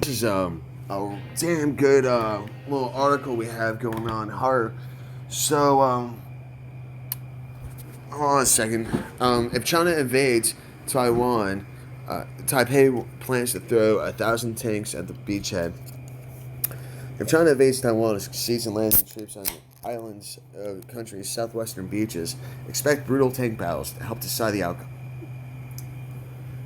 this is a damn good little article we have going on. So hold on a second. If China invades Taiwan, Taipei plans to throw 1,000 tanks at the beachhead. If China invades Taiwan and succeeds in landing troops on the islands of the country's southwestern beaches, expect brutal tank battles to help decide the outcome.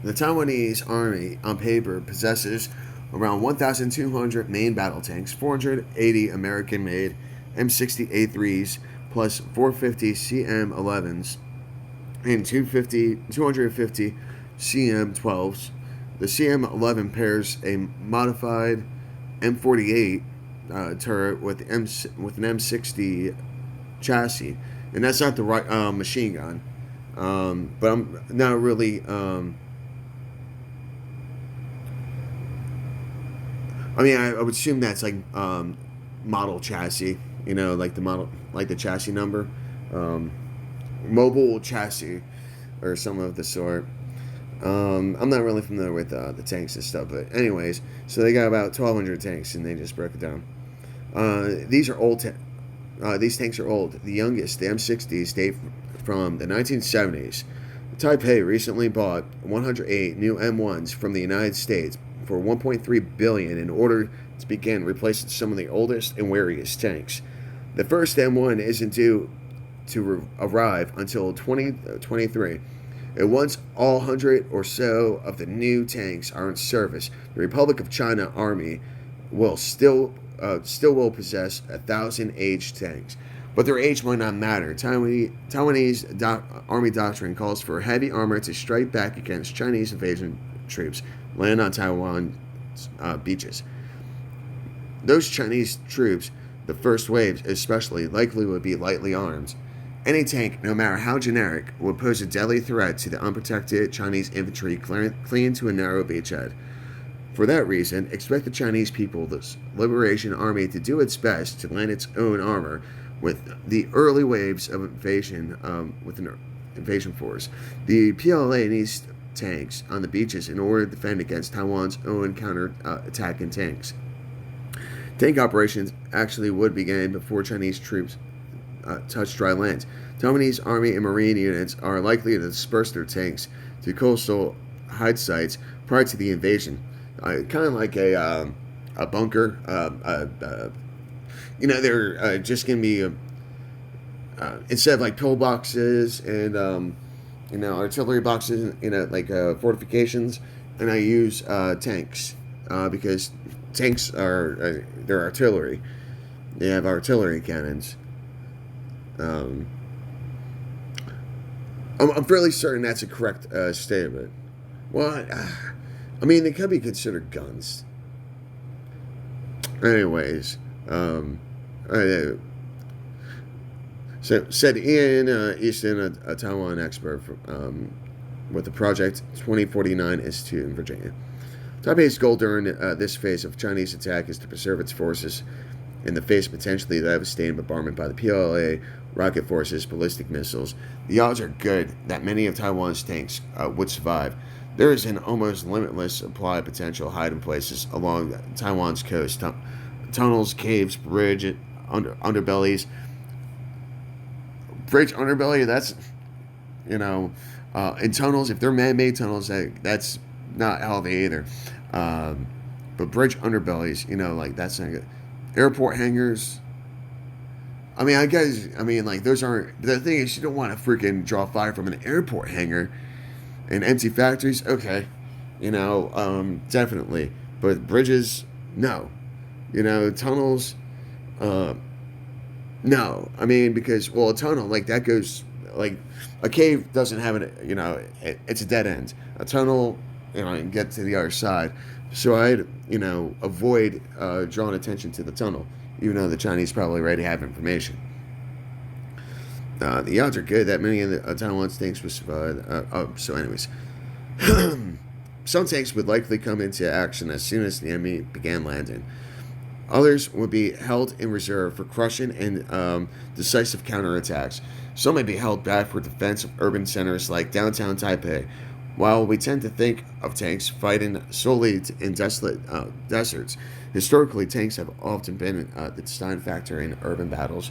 The Taiwanese army, on paper, possesses around 1,200 main battle tanks, 480 American-made M60A3s, plus 450 CM11s, and 250 CM12s. The CM11 pairs a modified M48 turret with an M60 chassis, and that's not the right machine gun. But I'm not really. I would assume that's like model chassis, like the model, like the chassis number, mobile chassis, or some of the sort. I'm not really familiar with the tanks and stuff, but anyways, so they got about 1,200 tanks, and they just broke it down. These are old. These tanks are old. The youngest, the M60s, date from the 1970s. Taipei recently bought 108 new M1s from the United States for $1.3 billion in order to begin replacing some of the oldest and weariest tanks. The first M1 isn't due to arrive until 2023. And once all 100 or so of the new tanks are in service, the Republic of China Army will still will possess 1,000 aged tanks. But their age might not matter. Taiwanese army doctrine calls for heavy armor to strike back against Chinese invasion troops land on Taiwan beaches. Those Chinese troops, the first waves especially, likely would be lightly armed. Any tank, no matter how generic, would pose a deadly threat to the unprotected Chinese infantry clinging to a narrow beachhead. For that reason, expect the Chinese People's Liberation Army to do its best to land its own armor with the early waves of invasion with an invasion force. The PLA needs tanks on the beaches in order to defend against Taiwan's own counter-attacking tanks. Tank operations actually would begin before Chinese troops touch dry land. Taiwanese Army and Marine units are likely to disperse their tanks to coastal hide sites prior to the invasion. Kind of like a bunker. They're just going to be, instead of like pillboxes and artillery boxes, like fortifications, and I use tanks because tanks are they're artillery. They have artillery cannons. I'm fairly certain that's a correct statement. Well, they could be considered guns. Anyways, so said Ian Easton, a Taiwan expert with the Project 2049 Institute in Virginia. Taipei's goal during this phase of Chinese attack is to preserve its forces in the face of potentially devastating bombardment by the PLA, rocket forces, ballistic missiles. The odds are good that many of Taiwan's tanks would survive. There is an almost limitless supply of potential hiding places along Taiwan's coast. Tunnels, caves, underbellies. Bridge underbelly, that's, in tunnels, if they're man-made tunnels, that's not healthy either. But bridge underbellies, that's not good. Airport hangars. Those aren't. The thing is, you don't want to freaking draw fire from an airport hangar. And empty factories, okay. Definitely. But bridges, no. Tunnels, no. Because, a tunnel, that goes, a cave doesn't have it's a dead end. A tunnel, and get to the other side. So I'd, avoid drawing attention to the tunnel, even though the Chinese probably already have information. The odds are good that many of the Taiwan's tanks would survive. So anyways, some tanks would likely come into action as soon as the enemy began landing. Others would be held in reserve for crushing and decisive counterattacks. Some may be held back for defense of urban centers like downtown Taipei While we tend to think of tanks fighting solely in desolate deserts, historically tanks have often been the design factor in urban battles.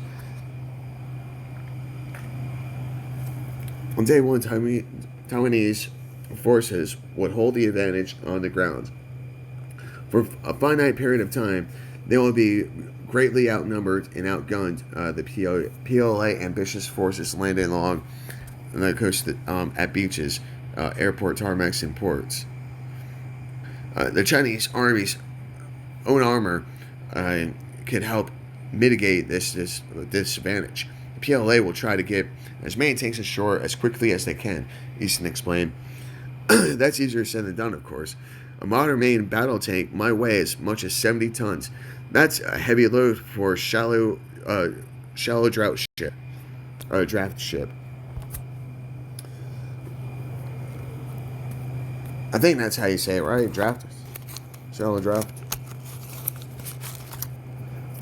On day one, Taiwanese forces would hold the advantage on the ground. For a finite period of time, they will be greatly outnumbered and outgunned. The PLA ambitious forces landed along the coast at beaches, airport tarmacs, and ports. The Chinese Army's own armor uh, could help mitigate this disadvantage. The PLA will try to get as many tanks ashore as quickly as they can, Easton explained. That's easier said than done, of course. A modern main battle tank might weigh as much as 70 tons. That's a heavy load for shallow draft ship. I think that's how you say it, right? Draft, shallow draft.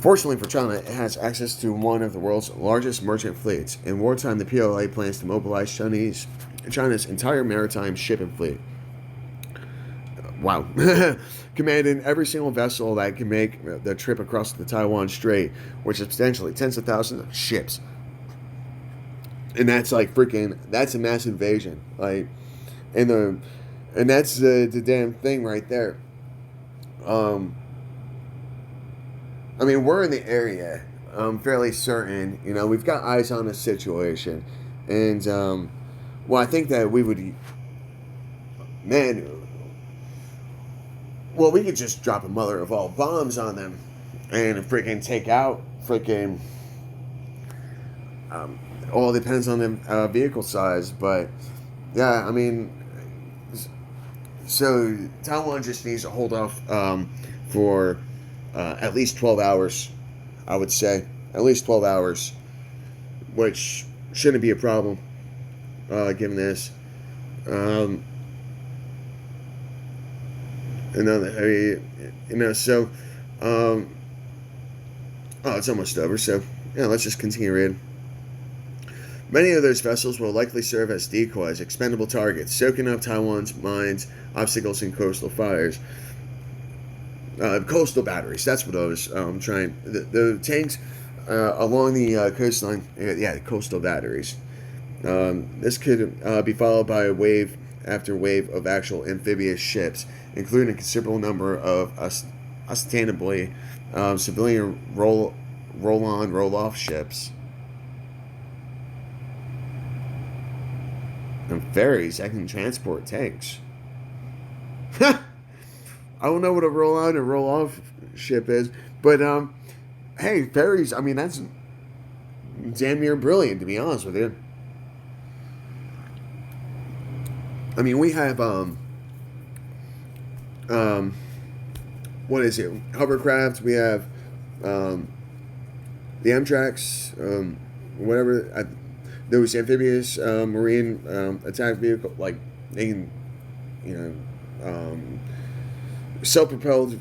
Fortunately for China, it has access to one of the world's largest merchant fleets. In wartime, the PLA plans to mobilize China's entire maritime shipping fleet. Wow. Commanding every single vessel that can make the trip across the Taiwan Strait, which is potentially tens of thousands of ships. And that's like freaking, that's a massive invasion. Like, and the, and that's the damn thing right there. I mean, we're in the area. I'm fairly certain. You know, we've got eyes on the situation. And, well, I think that we would, man, well, we could just drop a mother of all bombs on them and freaking take out freaking, all depends on the vehicle size. But, yeah, I mean, so Taiwan just needs to hold off for at least 12 hours, I would say. At least 12 hours, which shouldn't be a problem, given this. So, oh, it's almost over, so, yeah, let's just continue reading. Many of those vessels will likely serve as decoys, expendable targets, soaking up Taiwan's mines, obstacles, and coastal fires. Coastal batteries, that's what I was trying. The tanks along the coastline, coastal batteries. This could be followed by a wave after wave of actual amphibious ships, including a considerable number of ostensibly civilian roll-on, roll-off ships. And ferries that can transport tanks. I don't know what a roll-on and roll-off ship is, but hey, ferries. I mean, that's damn near brilliant, to be honest with you. I mean, we have what is it? Hovercraft. We have the Amtrak's, whatever. Those amphibious marine attack vehicle, like they can, self-propelled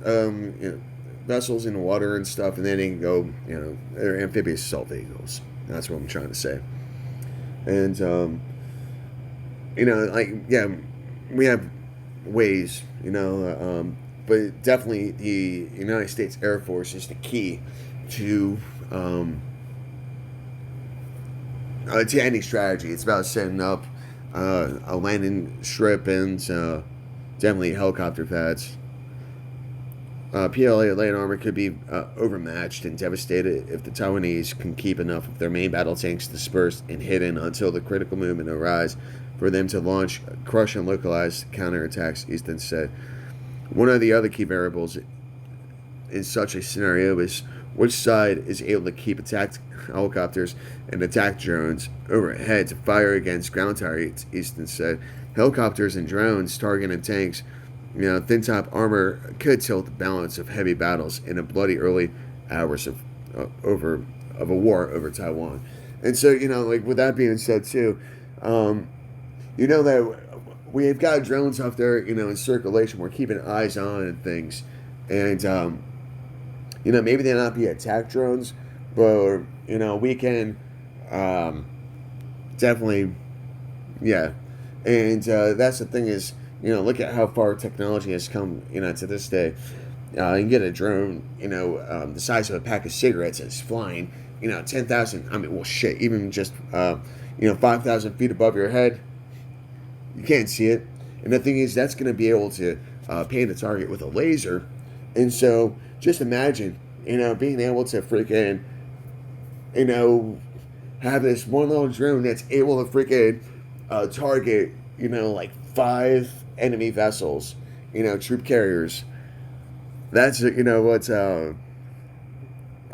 vessels in the water and stuff, and then they can go, they're amphibious assault vehicles. That's what I'm trying to say. And we have ways, but definitely the United States Air Force is the key to any strategy. It's about setting up a landing strip and definitely helicopter pads. PLA land armor could be overmatched and devastated if the Taiwanese can keep enough of their main battle tanks dispersed and hidden until the critical moment arrives for them to launch, crush, and localize counterattacks, Easton said. One of the other key variables in such a scenario is which side is able to keep attack helicopters and attack drones overhead to fire against ground targets, Easton said. Helicopters and drones targeting tanks, thin top armor could tilt the balance of heavy battles in the bloody early hours of a war over Taiwan. And so, with that being said too, that we've got drones out there, in circulation. We're keeping eyes on and things, and maybe they not be attack drones, but we can definitely, And that's the thing is, look at how far technology has come, to this day. You can get a drone, the size of a pack of cigarettes that's flying, 10,000, I mean, well, shit, even just, 5,000 feet above your head. You can't see it. And the thing is, that's going to be able to paint a target with a laser. And so just imagine, being able to freaking, you know, have this one little drone that's able to freaking target, like 5 enemy vessels, troop carriers. That's, what's, I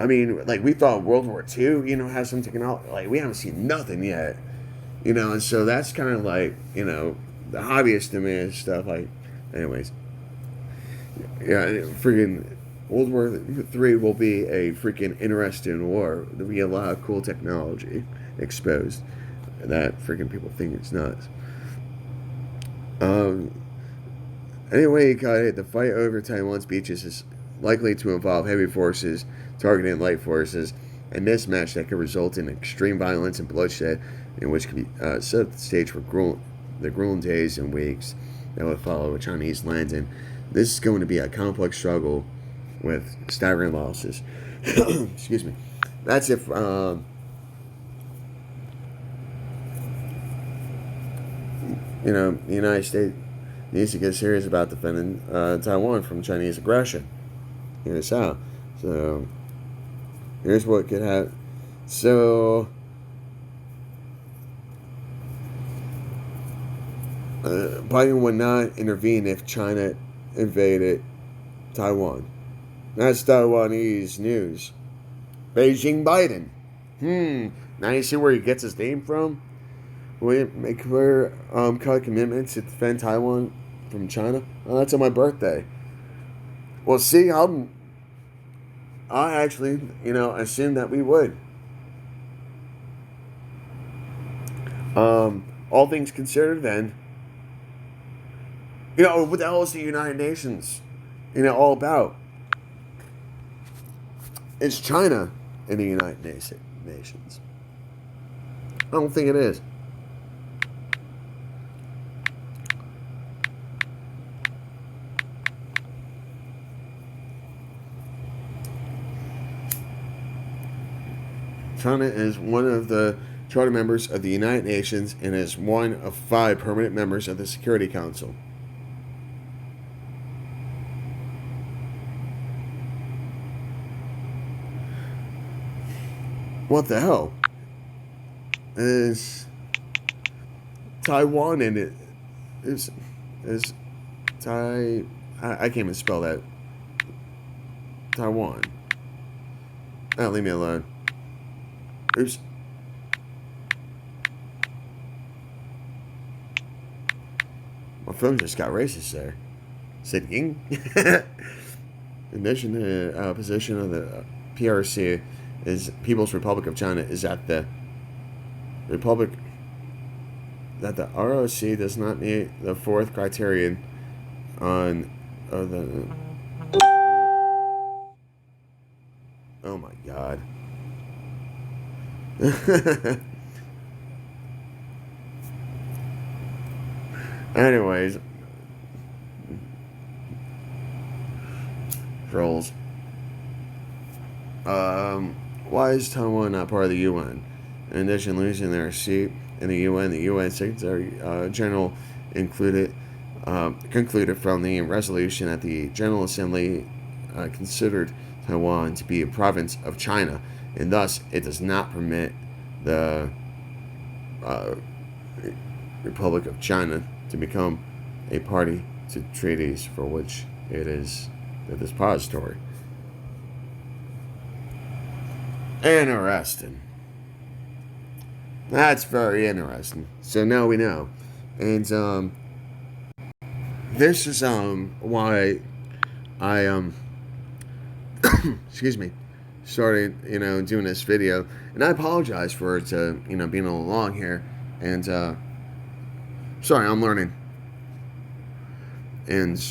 mean, like, we thought World War II, has some technology. Like, we haven't seen nothing yet, and so that's kind of like, the hobbyist to me and stuff. Like, anyways, yeah, freaking World War III will be a freaking interesting war. There'll be a lot of cool technology exposed that freaking people think it's nuts. Um, anyway, the fight over Taiwan's beaches is likely to involve heavy forces targeting light forces, a mismatch that could result in extreme violence and bloodshed, in which could be set the stage for the grueling days and weeks that would follow a Chinese landing. This is going to be a complex struggle with staggering losses. Excuse me. That's if the United States needs to get serious about defending Taiwan from Chinese aggression. Here's how. So here's what could happen. So Biden would not intervene if China invaded Taiwan. That's Taiwanese news. Beijing Biden. Now you see where he gets his name from? Will he make clear cut commitments to defend Taiwan from China? Oh, that's on my birthday. Well, see, I actually, assumed that we would. All things considered, then, what the hell is the United Nations, all about? It's China in the United Nations. I don't think it is. China is one of the charter members of the United Nations and is one of 5 permanent members of the Security Council. What the hell? Is Taiwan in it? Is I can't even spell that. Taiwan. Leave me alone. Oops. My phone just got racist there. Said ying. In addition to the position of the PRC is People's Republic of China is that the Republic that the ROC does not meet the 4th criterion on the. Oh my God. Anyways, trolls. Why is Taiwan not part of the UN? In addition, losing their seat in the UN Secretary General concluded from the resolution that the General Assembly considered Taiwan to be a province of China, and thus it does not permit the Republic of China to become a party to treaties for which it is the depository. Interesting. That's very interesting. So now we know. And this is why I excuse me, started doing this video, and I apologize for it being a little long here, and sorry, I'm learning, and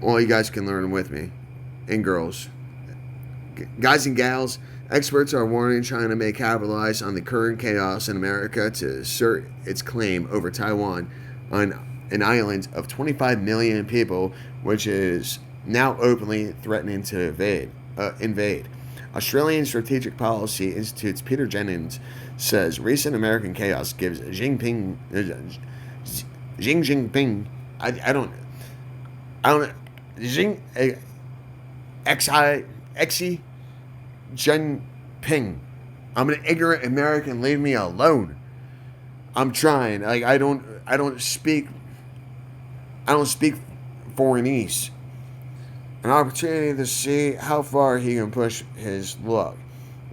all you guys can learn with me, and girls, guys and gals, Experts are warning China may capitalize on the current chaos in America to assert its claim over Taiwan on an island of 25 million people, which is now openly threatening to invade. Australian Strategic Policy Institute's Peter Jennings says recent American chaos gives Xi Jinping, I don't, Xi, Xi Jinping. I'm an ignorant American. Leave me alone. I'm trying. Like I don't speak foreignese. An opportunity to see how far he can push his luck.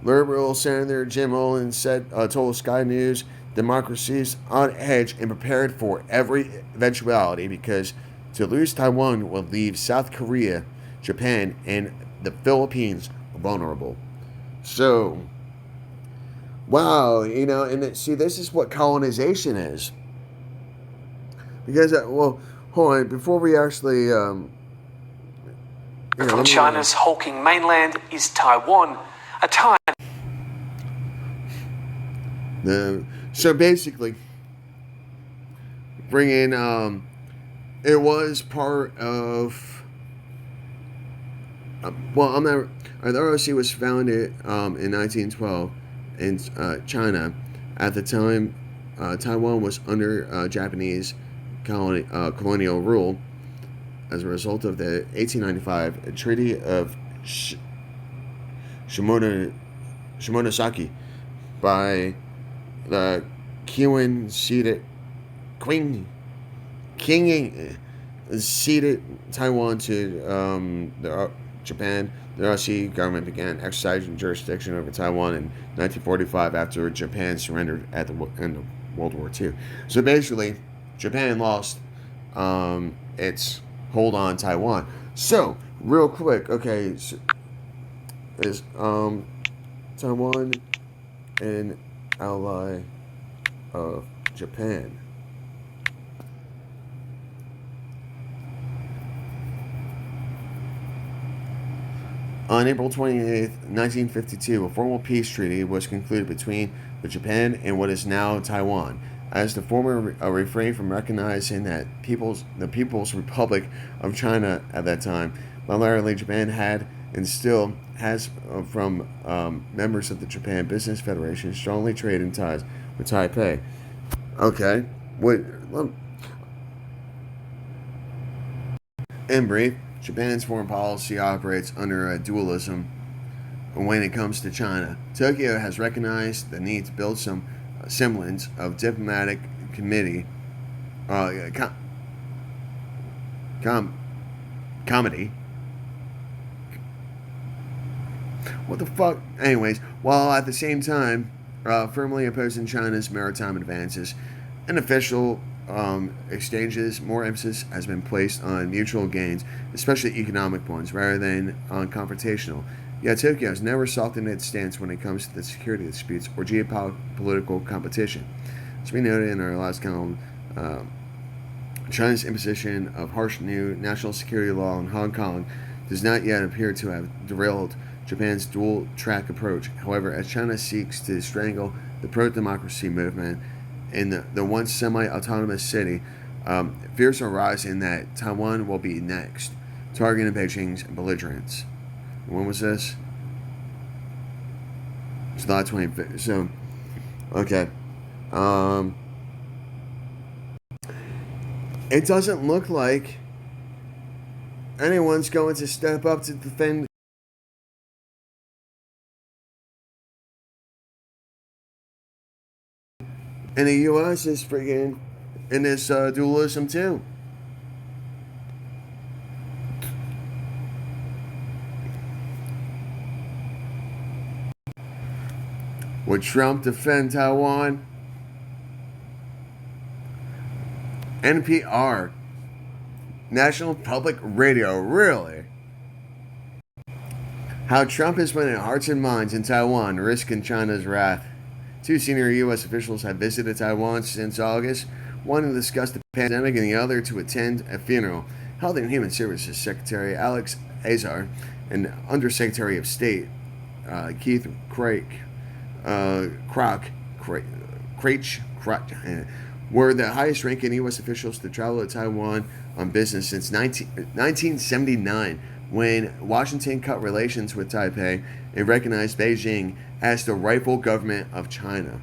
Liberal Senator Jim Olin told Sky News democracy's on edge and prepared for every eventuality because to lose Taiwan will leave South Korea, Japan, and the Philippines vulnerable. So, wow, and see, this is what colonization is. Because, well, hold on, before we actually, China's hulking mainland is Taiwan, a time. So basically, bringing, it was part of, well, I'm not, the ROC was founded in 1912 in China. At the time, Taiwan was under Japanese colonial rule as a result of the 1895 Treaty of Shimonoseki by the King ceded Taiwan to Japan. The ROC government began exercising jurisdiction over Taiwan in 1945 after Japan surrendered at the end of World War II. So basically, Japan lost its hold on Taiwan. So, real quick, okay, so is Taiwan an ally of Japan? On April 28, 1952, a formal peace treaty was concluded between Japan and what is now Taiwan, as the former refrained from recognizing that the People's Republic of China at that time. Bilaterally, Japan had and still has from members of the Japan Business Federation strongly trading ties with Taipei. Okay, in brief, Japan's foreign policy operates under a dualism when it comes to China. Tokyo has recognized the need to build some semblance of diplomatic comedy. What the fuck? Anyways, while at the same time firmly opposing China's maritime advances, in official exchanges, more emphasis has been placed on mutual gains, especially economic ones, rather than on confrontational. Yet Tokyo has never softened its stance when it comes to the security disputes or geopolitical competition. As we noted in our last column, China's imposition of harsh new national security law in Hong Kong does not yet appear to have derailed Japan's dual-track approach. However, as China seeks to strangle the pro-democracy movement in the once semi-autonomous city, fears are rising that Taiwan will be next, targeting Beijing's belligerents. When was this? July 25th. So, okay. It doesn't look like anyone's going to step up to defend. And the U.S. is freaking in this dualism too. Would Trump defend Taiwan? NPR, National Public Radio, really? How Trump is winning hearts and minds in Taiwan, risking China's wrath. Two senior U.S. officials have visited Taiwan since August, one to discuss the pandemic and the other to attend a funeral. Health and Human Services Secretary Alex Azar and Undersecretary of State Keith Craich, were the highest-ranking U.S. officials to travel to Taiwan on business since 1979, when Washington cut relations with Taipei and recognized Beijing as the rightful government of China.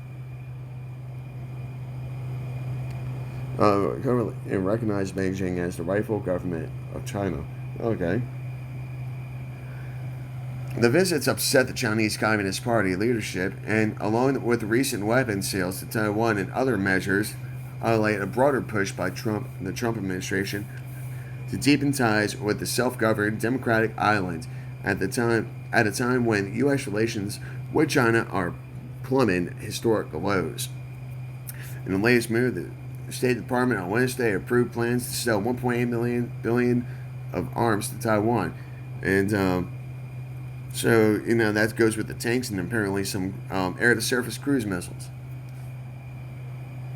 And recognized Beijing as the rightful government of China. Okay. The visits upset the Chinese Communist Party leadership, and along with recent weapons sales to Taiwan and other measures, highlight a broader push by the Trump administration, to deepen ties with the self-governed democratic island at a time when U.S. relations with China are plummeting historic lows. In the latest move, the State Department on Wednesday approved plans to sell 1.8 billion of arms to Taiwan, and so that goes with the tanks and apparently some air-to-surface cruise missiles.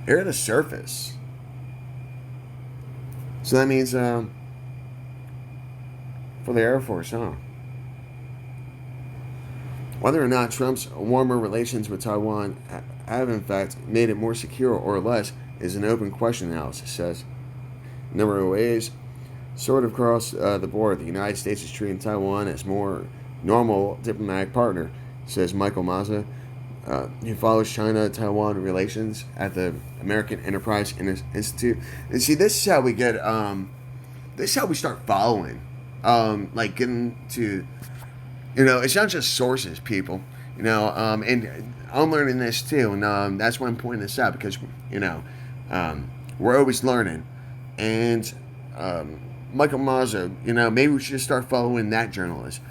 Air-to-surface. So that means for the Air Force, huh? Whether or not Trump's warmer relations with Taiwan have in fact made it more secure or less is an open question, analysis says. A number of ways, sort of across the board, the United States is treating Taiwan as more normal diplomatic partner, says Michael Mazza, who follows China-Taiwan relations at the American Enterprise Institute. And see, this is how we get, this is how we start following, like getting to, it's not just sources, people, and I'm learning this too, and that's why I'm pointing this out, because, we're always learning, and Michael Mazza, maybe we should just start following that journalist.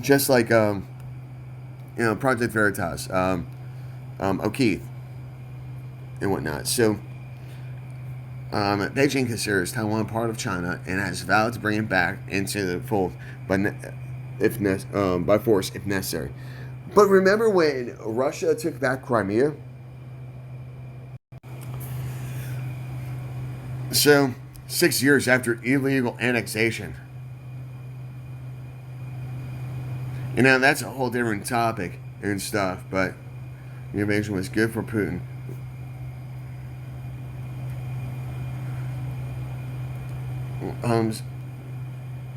Just like, Project Veritas, O'Keefe, and whatnot. So, Beijing considers Taiwan part of China and has vowed to bring it back into the fold, by force if necessary. But remember when Russia took back Crimea? So, 6 years after illegal annexation. That's a whole different topic and stuff, but the invasion was good for Putin. An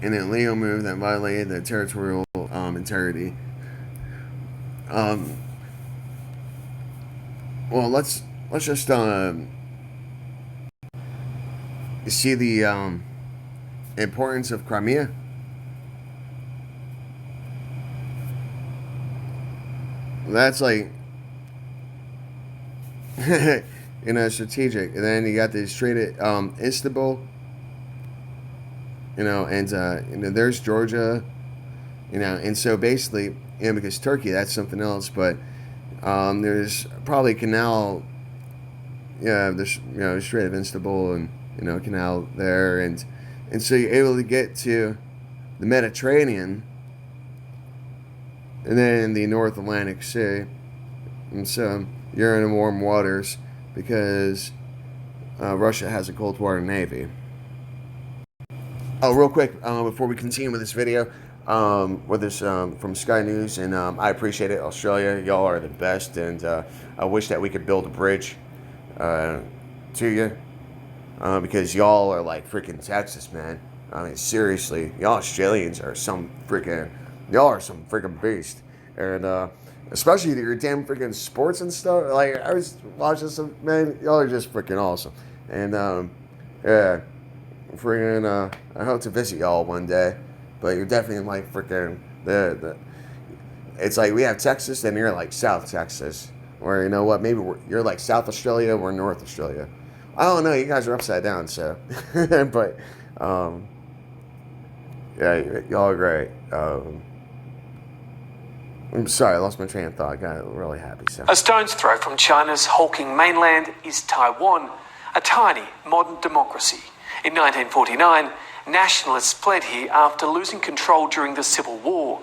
illegal move that violated the territorial integrity. Well, let's just see the importance of Crimea. That's like, strategic. And then you got the Strait of Istanbul, and there's Georgia, and so basically, because Turkey, that's something else, but there's probably a canal, the Strait of Istanbul, and canal there, and so you're able to get to the Mediterranean, and then the North Atlantic Sea, and so you're in warm waters because Russia has a cold water navy. Oh, real quick, before we continue with this video, with this from Sky News, and I appreciate it, Australia, y'all are the best, and I wish that we could build a bridge to you, because y'all are like freaking Texas, man. I mean, seriously, y'all Australians are some freaking beast, and especially your damn freaking sports and stuff. Like, I was watching some, man, y'all are just freaking awesome, and yeah. Freaking, I hope to visit y'all one day, but you're definitely like freaking the. It's like we have Texas, and you're like South Texas, or maybe you're like South Australia, we're North Australia. I don't know. You guys are upside down, so, but yeah, y'all are great. I'm sorry, I lost my train of thought. I got really happy. So. A stone's throw from China's hulking mainland is Taiwan, a tiny modern democracy. In 1949, nationalists fled here after losing control during the Civil War.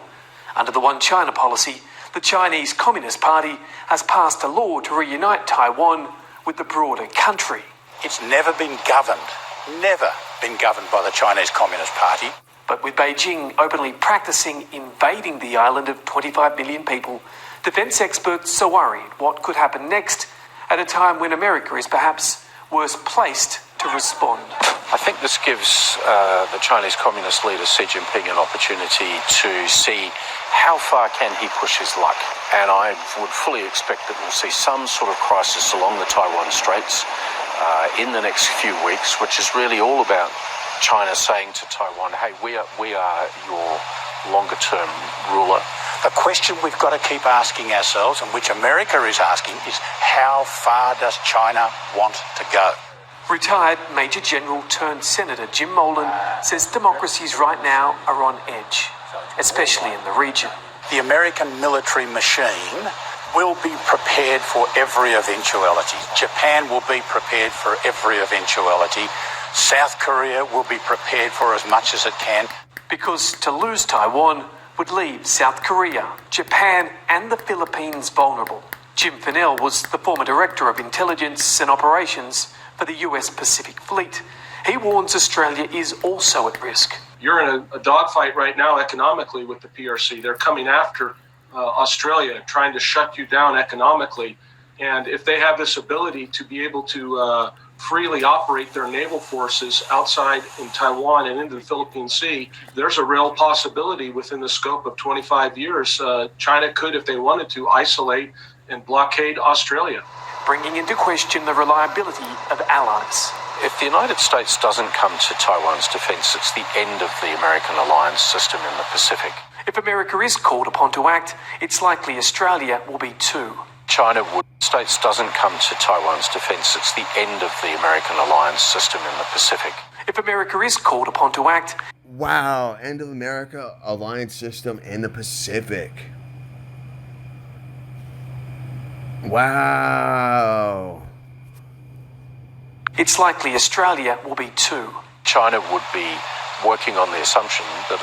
Under the One China policy, the Chinese Communist Party has passed a law to reunite Taiwan with the broader country. It's never been governed by the Chinese Communist Party. But with Beijing openly practicing invading the island of 25 million people, defence experts are worried what could happen next at a time when America is perhaps worse placed to respond. I think this gives the Chinese Communist leader Xi Jinping an opportunity to see how far can he push his luck. And I would fully expect that we'll see some sort of crisis along the Taiwan Straits in the next few weeks, which is really all about China saying to Taiwan, hey, we are your longer-term ruler. The question we've got to keep asking ourselves, and which America is asking, is how far does China want to go? Retired Major General turned Senator Jim Molan says democracies right now are on edge, especially in the region. The American military machine will be prepared for every eventuality. Japan will be prepared for every eventuality. South Korea will be prepared for as much as it can. Because to lose Taiwan would leave South Korea, Japan and the Philippines vulnerable. Jim Fennell was the former Director of Intelligence and Operations for the US Pacific Fleet. He warns Australia is also at risk. You're in a dogfight right now economically with the PRC. They're coming after Australia, trying to shut you down economically. And if they have this ability to be able to freely operate their naval forces outside in Taiwan and into the Philippine Sea, there's a real possibility within the scope of 25 years, China could, if they wanted to, isolate and blockade Australia, bringing into question the reliability of allies. If the United States doesn't come to Taiwan's defense, it's the end of the American alliance system in the Pacific. If America is called upon to act, it's likely Australia will be too. China would. States doesn't come to Taiwan's defense, it's the end of the American alliance system in the Pacific. If America is called upon to act... Wow, end of America alliance system in the Pacific. Wow. It's likely Australia will be too. China would be working on the assumption that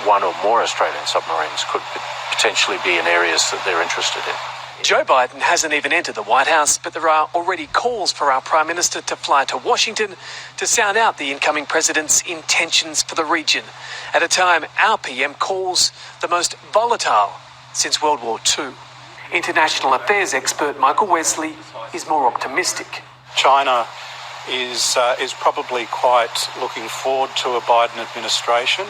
one or more Australian submarines could potentially be in areas that they're interested in. Joe Biden hasn't even entered the White House, but there are already calls for our Prime Minister to fly to Washington to sound out the incoming president's intentions for the region, at a time our PM calls the most volatile since World War II. International affairs expert Michael Wesley is more optimistic. China is probably quite looking forward to a Biden administration.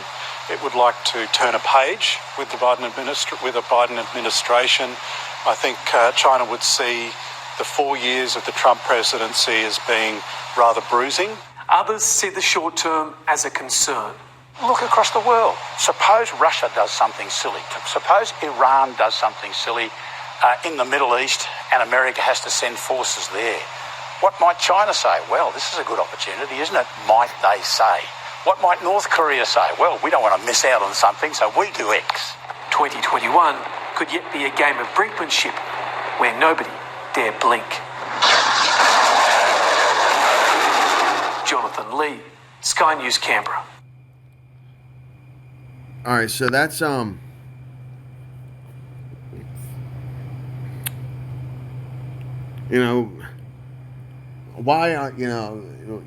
It would like to turn a page with the Biden administration. I think China would see the 4 years of the Trump presidency as being rather bruising. Others see the short term as a concern. Look across the world. Suppose Russia does something silly. Suppose Iran does something silly in the Middle East and America has to send forces there. What might China say? Well, this is a good opportunity, isn't it? Might they say? What might North Korea say? Well, we don't want to miss out on something, so we do X. 2021 could yet be a game of brinkmanship where nobody dare blink. Jonathan Lee, Sky News, Canberra. All right, so that's why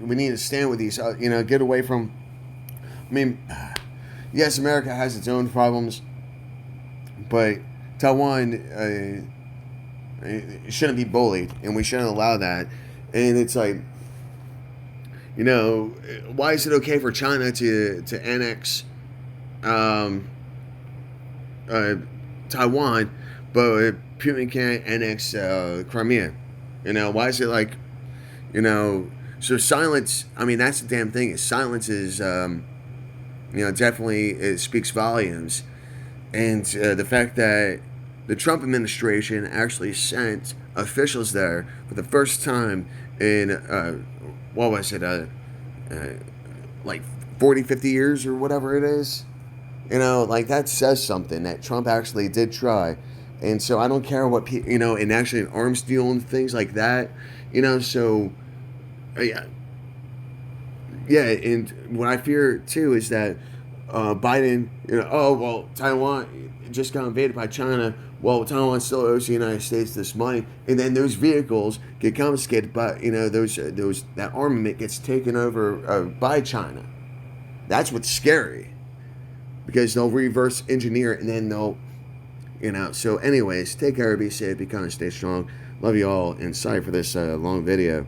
we need to stand with these, get away from. I mean, yes, America has its own problems, but Taiwan shouldn't be bullied, and we shouldn't allow that. And it's like, why is it okay for China to annex Taiwan, but Putin can't annex Crimea? Why is it like, so silence, I mean, that's the damn thing, is silence is, definitely, it speaks volumes. And the fact that the Trump administration actually sent officials there for the first time in, like 40, 50 years or whatever it is. That says something, that Trump actually did try. And so I don't care what, and actually an arms deal and things like that, so, yeah, and what I fear, too, is that Biden, Taiwan just got invaded by China. Well, Taiwan still owes the United States this money, and then those vehicles get confiscated, but that armament gets taken over by China. That's what's scary. because they'll reverse engineer it and then they'll, so anyways, take care, be safe, be kind, stay strong. Love you all, and sorry for this long video.